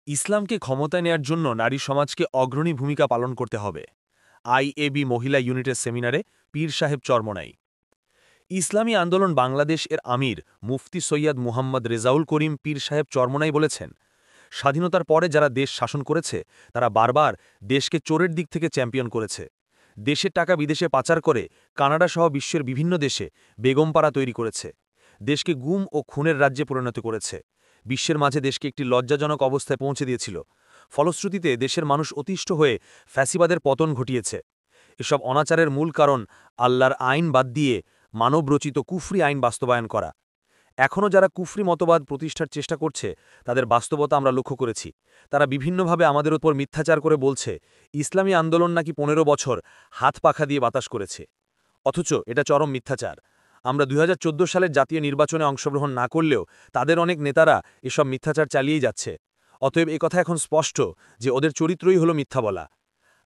ইসলামকে ক্ষমতায় নেয়ার জন্য নারী সমাজকে অগ্রণী ভূমিকা পালন করতে হবে। আইএবি মহিলা ইউনিটের সেমিনারে পীর সাহেব চরমোনাই। ইসলামী আন্দোলন বাংলাদেশ এর আমির মুফতি সৈয়দ মুহাম্মদ রেজাউল করিম পীর সাহেব চরমোনাই বলেছেন, স্বাধীনতার পরে যারা দেশ শাসন করেছে তারা বারবার দেশকে চোরের দিক থেকে চ্যাম্পিয়ন করেছে। দেশের টাকা বিদেশে পাচার করে কানাডা সহ বিশ্বের বিভিন্ন দেশে বেগমপাড়া তৈরি করেছে। দেশকে গুম ও খুনের রাজ্যে পরিণত করেছে। বিশ্বের মাঝে দেশকে একটি লজ্জাজনক অবস্থায় পৌঁছে দিয়েছিল। ফলশ্রুতিতে দেশের মানুষ অতিষ্ঠ হয়ে ফ্যাসিবাদের পতন ঘটিয়েছে। এসব অনাচারের মূল কারণ আল্লাহর আইন বাদ দিয়ে মানবরচিত কুফরি আইন বাস্তবায়ন করা। এখনও যারা কুফরি মতবাদ প্রতিষ্ঠার চেষ্টা করছে তাদের বাস্তবতা আমরা লক্ষ্য করেছি। তারা বিভিন্নভাবে আমাদের উপর মিথ্যাচার করে বলছে ইসলামী আন্দোলন নাকি ১৫ বছর হাত পাখা দিয়ে বাতাস করেছে, অথচ এটা চরম মিথ্যাচার। আমরা ২০১৪ সালের জাতীয় নির্বাচনে অংশগ্রহণ না করলেও তাদের অনেক নেতারা এসব মিথ্যাচার চালিয়েই যাচ্ছে। অতএব একথা এখন স্পষ্ট যে ওদের চরিত্রই হলো মিথ্যা বলা।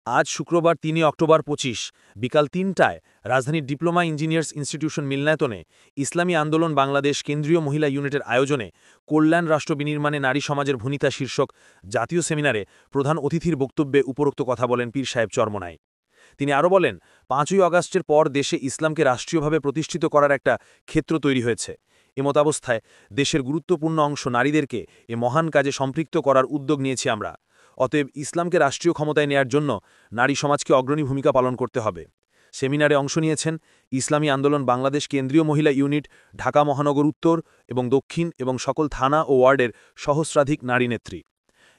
আজ শুক্রবার ৩ অক্টোবর ২৫ বিকাল ৩টায় রাজধানীর ডিপ্লোমা ইঞ্জিনিয়ার্স ইনস্টিটিউশন মিলনায়তনে ইসলামী আন্দোলন বাংলাদেশ কেন্দ্রীয় মহিলা ইউনিটের আয়োজনে কল্যাণ রাষ্ট্র বিনির্মাণে নারী সমাজের ভূমিকা শীর্ষক জাতীয় সেমিনারে প্রধান অতিথির বক্তব্যে উপরোক্ত কথা বলেন পীর সাহেব চরমোনাই। তিনি আরও বলেন, ৫ই আগস্টের পর দেশে ইসলামকে রাষ্ট্রীয়ভাবে প্রতিষ্ঠিত করার একটা ক্ষেত্র তৈরি হয়েছে। এমতাবস্থায় দেশের গুরুত্বপূর্ণ অংশ নারীদেরকে এ মহান কাজে সম্পৃক্ত করার উদ্যোগ নিয়েছি আমরা। অতএব ইসলামকে রাষ্ট্রীয় ক্ষমতায় নেয়ার জন্য নারী সমাজকে অগ্রণী ভূমিকা পালন করতে হবে। সেমিনারে অংশ নিয়েছেন ইসলামী আন্দোলন বাংলাদেশ কেন্দ্রীয় মহিলা ইউনিট, ঢাকা মহানগর উত্তর এবং দক্ষিণ এবং সকল থানা ও ওয়ার্ডের সহস্রাধিক নারী নেত্রী।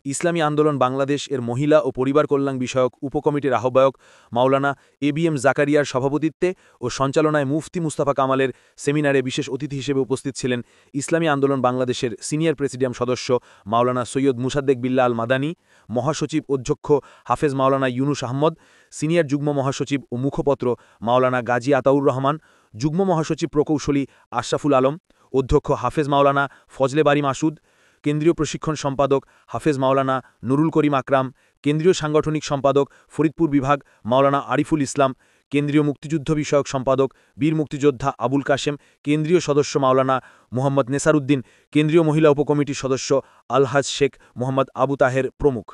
ইসলামী আন্দোলন বাংলাদেশ এর মহিলা ও পরিবার কল্যাণ বিষয়ক উপকমিটির আহ্বায়ক মাওলানা এবিএম জাকারিয়ার সভাপতিত্বে ও সঞ্চালনায় মুফতি মুস্তাফা কামালের সেমিনারে বিশেষ অতিথি হিসেবে উপস্থিত ছিলেন ইসলামী আন্দোলন বাংলাদেশের সিনিয়র প্রেসিডিয়াম সদস্য মাওলানা সৈয়দ মুসাদ্দেক বিল্লাহ আল মাদানী, মহাসচিব অধ্যক্ষ হাফেজ মাওলানা ইউনুস আহমদ, সিনিয়র যুগ্ম মহাসচিব ও মুখপত্র মাওলানা গাজী আতাউর রহমান, যুগ্ম মহাসচিব প্রকৌশলী আশরাফুল আলম, অধ্যক্ষ হাফেজ মাওলানা ফজলে বারি মাসুদ, কেন্দ্রীয় প্রশিক্ষণ সম্পাদক হাফেজ মাওলানা নুরুল করিম আকরাম, কেন্দ্রীয় সাংগঠনিক সম্পাদক ফরিদপুর বিভাগ মাওলানা আরিফুল ইসলাম, কেন্দ্রীয় মুক্তিযুদ্ধ বিষয়ক সম্পাদক বীর মুক্তিযোদ্ধা আবুল কাশেম, কেন্দ্রীয় সদস্য মাওলানা মোহাম্মদ নেসারউদ্দিন, কেন্দ্রীয় মহিলা উপকমিটির সদস্য আলহাজ শেখ মোহাম্মদ আবু তাহের প্রমুখ।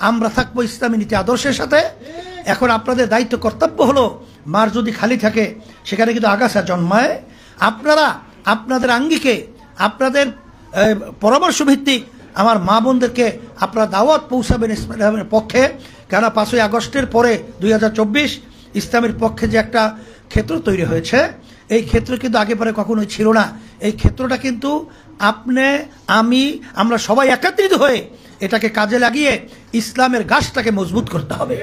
আমরা থাকবো ইসলামী নীতি আদর্শের সাথে। এখন আপনাদের দায়িত্ব কর্তব্য হলো, মার যদি খালি থাকে সেখানে কিন্তু আগাছা জন্মায়। আপনারা আপনাদের আঙ্গিকে আপনাদের পরামর্শ ভিত্তিক আমার মা বোনদেরকে আপনারা দাওয়াত পৌঁছাবেন ইসলামের পক্ষে। কেন ৫ই আগস্টের পরে ২০২৪ ইসলামের পক্ষে যে একটা ক্ষেত্র তৈরি হয়েছে, এই ক্ষেত্র কিন্তু আগে পরে কখনোই ছিল না। এই ক্ষেত্রটা কিন্তু আপনি আমরা সবাই একত্রিত হয়ে এটাকে কাজে লাগিয়ে ইসলামের গাছটাকে মজবুত করতে হবে।